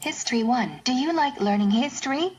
History 1. Do you like learning history?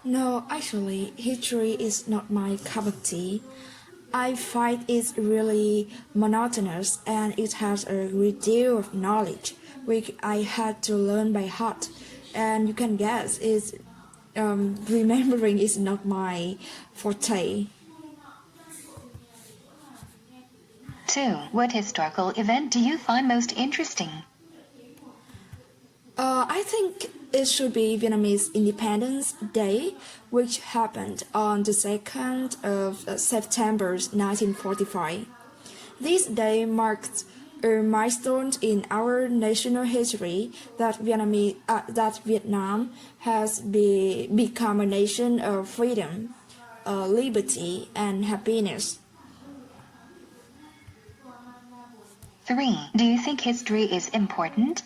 No, actually, history is not my cup of tea. I find it really monotonous and it has a great deal of knowledge which I had to learn by heart. And you can guess remembering is not my forte. 2. What historical event do you find most interesting? I think it should be Vietnamese Independence Day, which happened on the 2nd of September 1945. This day marked a milestone in our national history that Vietnam has become a nation of freedom, liberty, and happiness. 3. Do you think history is important?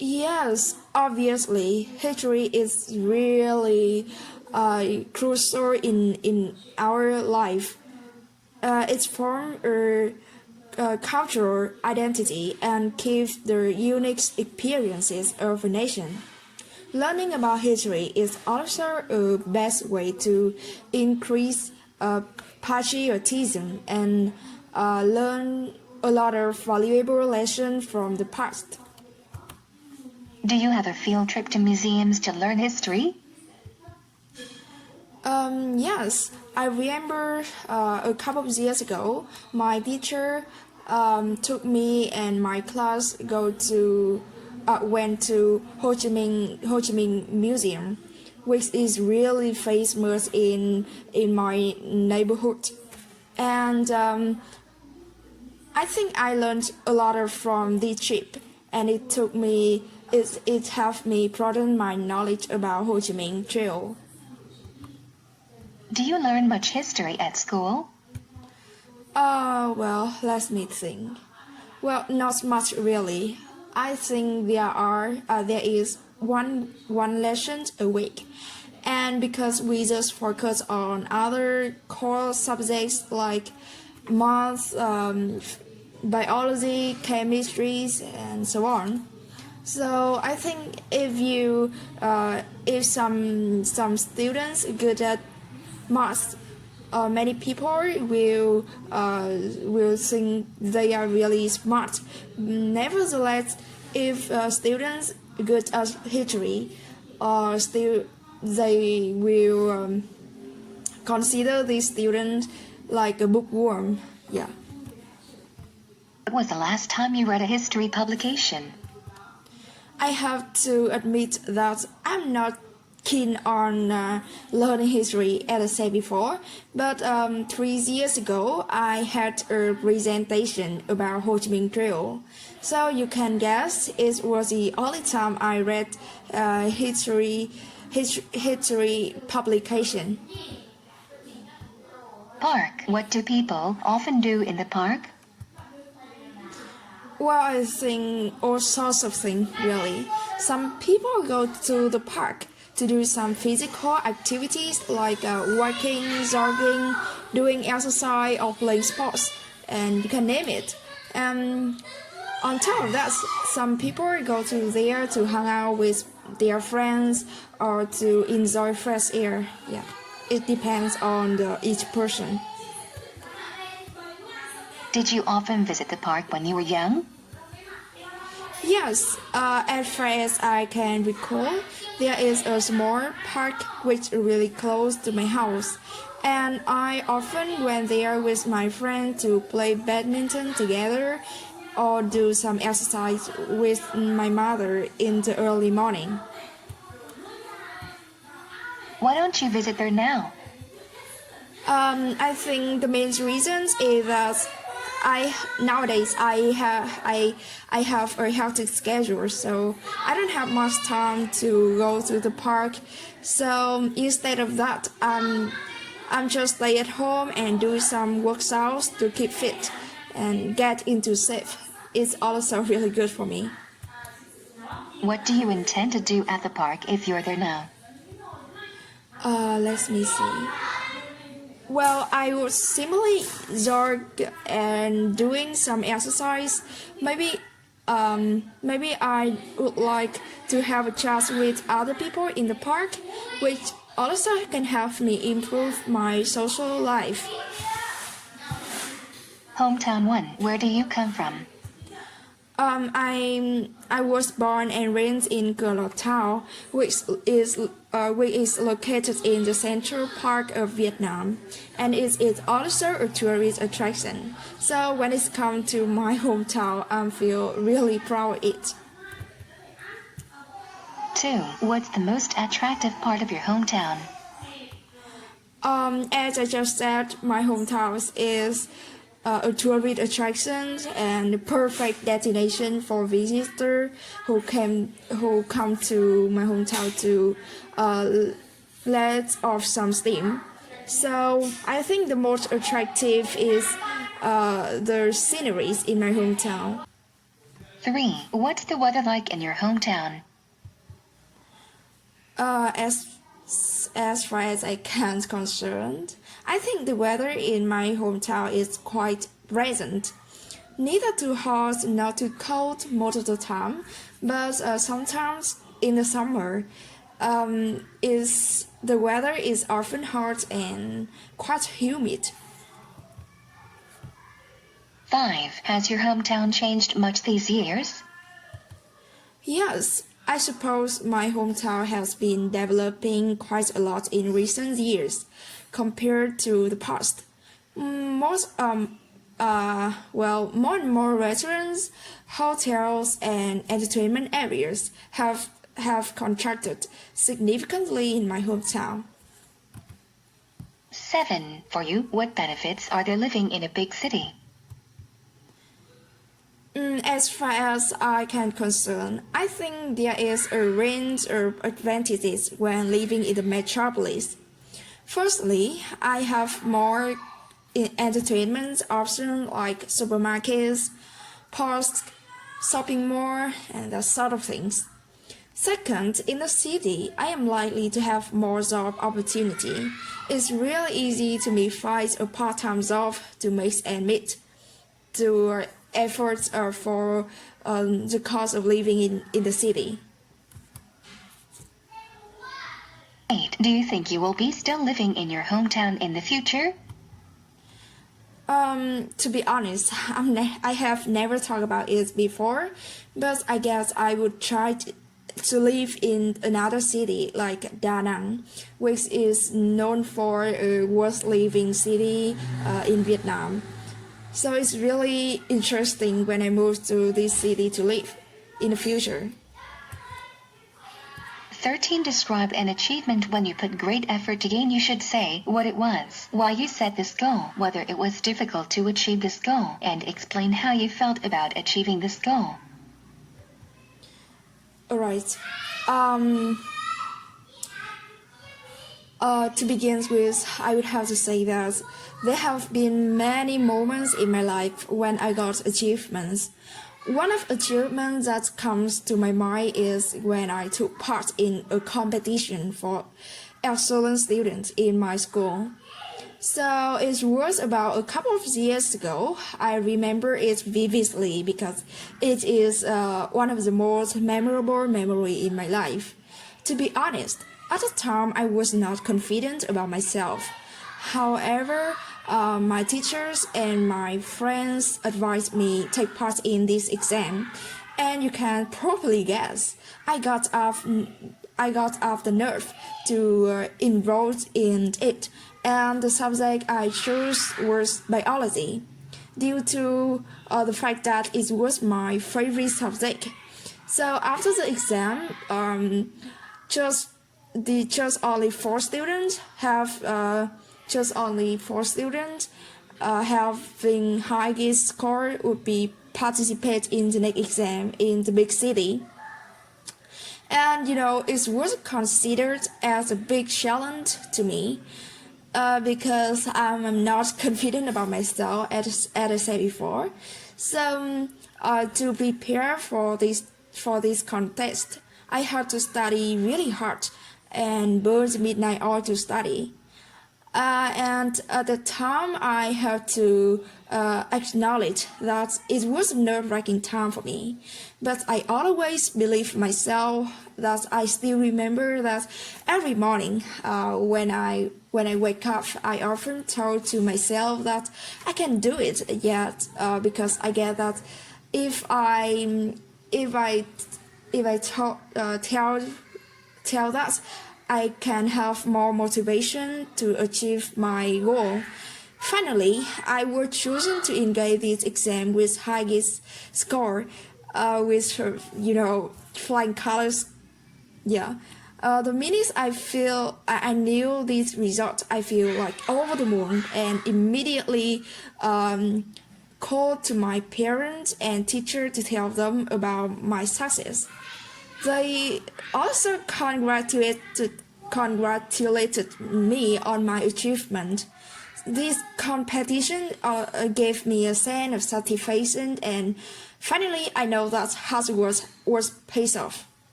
Yes, obviously, history is really crucial in our life. It forms a cultural identity and gives the unique experiences of a nation. Learning about history is also a best way to increase patriotism and learn a lot of valuable lessons from the past. Do you have a field trip to museums to learn history? Yes, I remember a couple of years ago, my teacher took me and my class went to Ho Chi Minh Museum, which is really famous in my neighborhood, and I think I learned a lot from this trip, and it helped me broaden my knowledge about Ho Chi Minh Trail. Do you learn much history at school? Well, let me think. Well, not much really. I think there is one lesson a week, and because we just focus on other core subjects like math, biology, chemistry, and so on. So I think if some students good at math, many people will think they are really smart. Nevertheless, if students good at history, still they will consider these students like a bookworm. Yeah. When was the last time you read a history publication? I have to admit that I'm not keen on learning history, as I said before, but 3 years ago I had a presentation about Ho Chi Minh Trail. So you can guess it was the only time I read history publication. Park. What do people often do in the park? Well, I think all sorts of things, really. Some people go to the park to do some physical activities like walking, jogging, doing exercise, or playing sports, and you can name it. On top of that, some people go to there to hang out with their friends or to enjoy fresh air. Yeah, it depends on each person. Did you often visit the park when you were young? Yes, as far as I can recall, there is a small park which is really close to my house, and I often went there with my friend to play badminton together or do some exercise with my mother in the early morning. Why don't you visit there now? I think the main reasons is that nowadays I have a hectic schedule, so I don't have much time to go to the park. So instead of that, I'm just stay at home and do some workouts to keep fit and get into shape. It's also really good for me. What do you intend to do at the park if you're there now? Let me see. Well, I would simply jog and doing some exercise. Maybe, maybe I would like to have a chat with other people in the park, which also can help me improve my social life. Hometown 1. Where do you come from? I was born and raised in Cửa Town, which is located in the central part of Vietnam, and is also a tourist attraction. So when it comes to my hometown, I feel really proud of it. 2. What's the most attractive part of your hometown? As I just said, my hometown is a tourist attraction and a perfect destination for visitors who come to my hometown to let off some steam. So I think the most attractive is the sceneries in my hometown. 3. What's the weather like in your hometown? As far as I can concerned, I think the weather in my hometown is quite pleasant. Neither too hot nor too cold most of the time, but sometimes in the summer, the weather is often hot and quite humid. 5. Has your hometown changed much these years? Yes, I suppose my hometown has been developing quite a lot in recent years compared to the past. More and more restaurants, hotels, and entertainment areas have contracted significantly in my hometown. 7. For you, what benefits are there living in a big city? As far as I can concern, I think there is a range of advantages when living in the metropolis. Firstly, I have more entertainment options like supermarkets, parks, shopping mall, and that sort of things. Second, in the city, I am likely to have more job opportunity. It's really easy to me find a part-time job to make ends meet. To efforts are for the cost of living in the city. 8. Do you think you will be still living in your hometown in the future? To be honest, I have never thought about it before, but I guess I would try to live in another city like Da Nang, which is known for a worth living city in Vietnam. So it's really interesting when I move to this city to live in the future. 13. Describe an achievement when you put great effort to gain. You should say what it was, why you set this goal, whether it was difficult to achieve this goal, and explain how you felt about achieving this goal. Alright. To begin with, I would have to say that there have been many moments in my life when I got achievements. One of the achievements that comes to my mind is when I took part in a competition for excellent students in my school. So it was about a couple of years ago. I remember it vividly because it is one of the most memorable memories in my life. To be honest, at the time I was not confident about myself. However, my teachers and my friends advised me take part in this exam, and you can probably guess I got off the nerve to enroll in it, and the subject I chose was biology, due to the fact that it was my favorite subject. So after the exam, just only four students having highest score would be participate in the next exam in the big city. And it was considered as a big challenge to me because I'm not confident about myself, as I said before. So to prepare for this contest, I had to study really hard and burn midnight oil to study. And at the time, I have to acknowledge that it was a nerve-wracking time for me. But I always believe myself that I still remember that every morning when I wake up, I often tell to myself that I can do it yet because I get that if I tell that I can have more motivation to achieve my goal. Finally, I was chosen to engage this exam with highest score, with flying colors. Yeah. The minute I knew this result, I feel like over the moon and immediately called to my parents and teacher to tell them about my success. They also congratulated me on my achievement. This competition gave me a sense of satisfaction, and finally I know that hard work was pays off.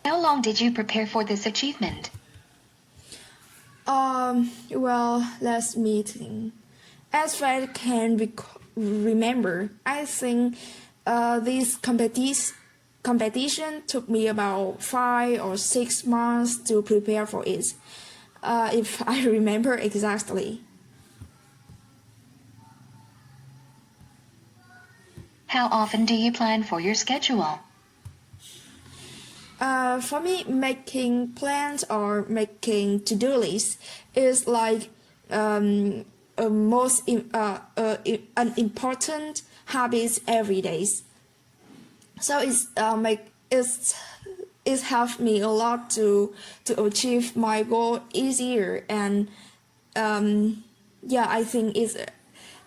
How long did you prepare for this achievement? Well, let's me think. As far as I can remember, I think this competition took me about 5 or 6 months to prepare for it, if I remember exactly. How often do you plan for your schedule? For me, making plans or making to-do lists is like an important habit every day. So it's helped me a lot to achieve my goal easier, and I think it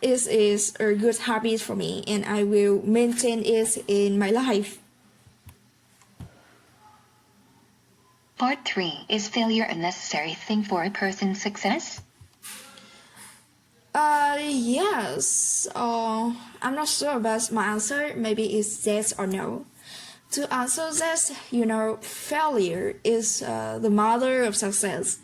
is a good habit for me, and I will maintain it in my life. Part 3. Is failure a necessary thing for a person's success? Yes. I'm not sure about my answer. Maybe it's yes or no. To answer this, failure is the mother of success.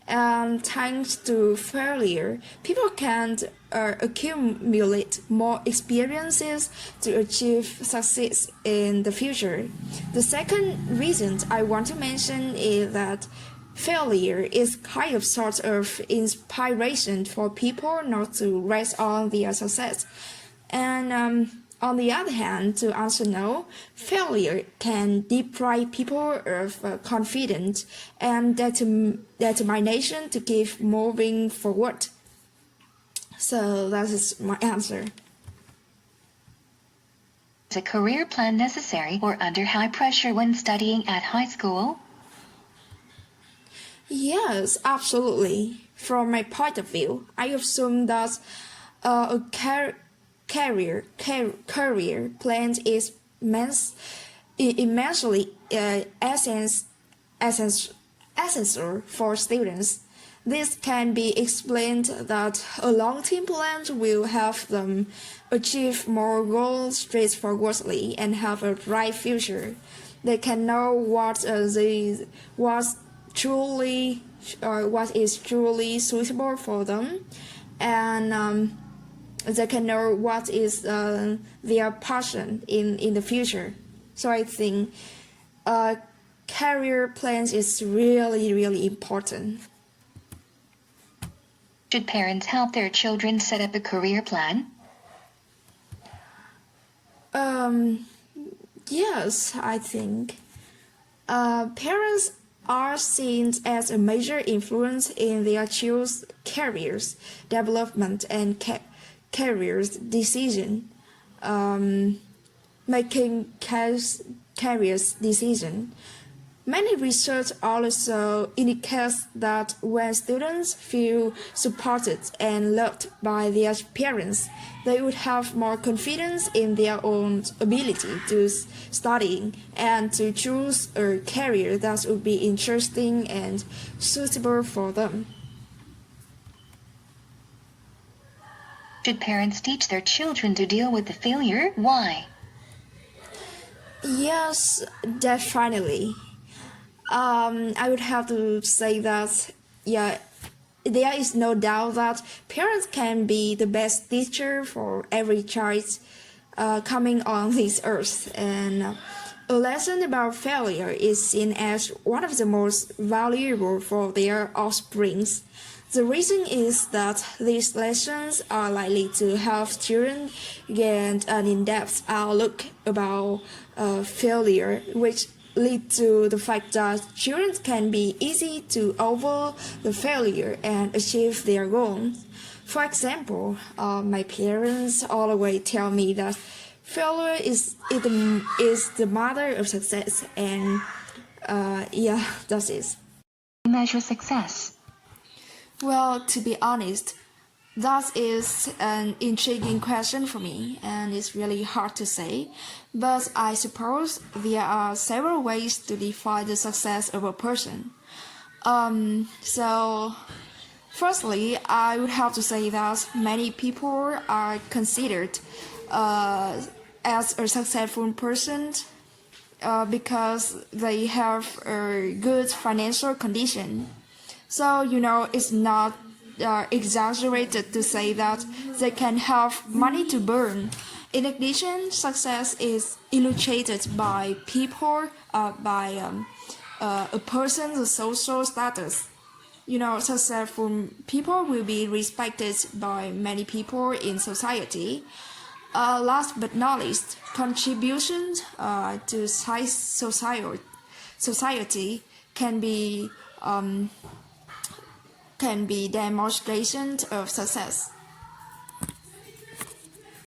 And thanks to failure, people can accumulate more experiences to achieve success in the future. The second reason I want to mention is that failure is kind of sort of inspiration for people not to rest on their success. And on the other hand, to answer no, failure can deprive people of confidence and determination to keep moving forward. So that is my answer. Is a career plan necessary or under high pressure when studying at high school? Yes, absolutely. From my point of view, I assume that a career plan is immensely essential for students. This can be explained that a long-term plan will help them achieve more goals straightforwardly and have a bright future. They can know what is truly suitable for them, and they can know what is their passion in the future. So I think career plans is really, really important. Should parents help their children set up a career plan? Yes, I think. Parents are seen as a major influence in their children's careers, development, and careers decision. Making careers decision. Many research also indicates that when students feel supported and loved by their parents, they would have more confidence in their own ability to study and to choose a career that would be interesting and suitable for them. Should parents teach their children to deal with the failure? Why? Yes, definitely. I would have to say that, yeah, there is no doubt that parents can be the best teacher for every child coming on this earth, and a lesson about failure is seen as one of the most valuable for their offsprings. The reason is that these lessons are likely to help children gain an in-depth outlook about failure, which lead to the fact that children can be easy to overcome the failure and achieve their goals. For example, my parents always tell me that failure is the mother of success, and yeah, that's it. Measure success. Well, to be honest, that is an intriguing question for me, and it's really hard to say. But I suppose there are several ways to define the success of a person. So, firstly, I would have to say that many people are considered as a successful person because they have a good financial condition. So, it's not exaggerated to say that they can have money to burn. In addition, success is illustrated by people, by a person's social status. Successful people will be respected by many people in society. Last but not least, contributions to society can be demonstrations of success.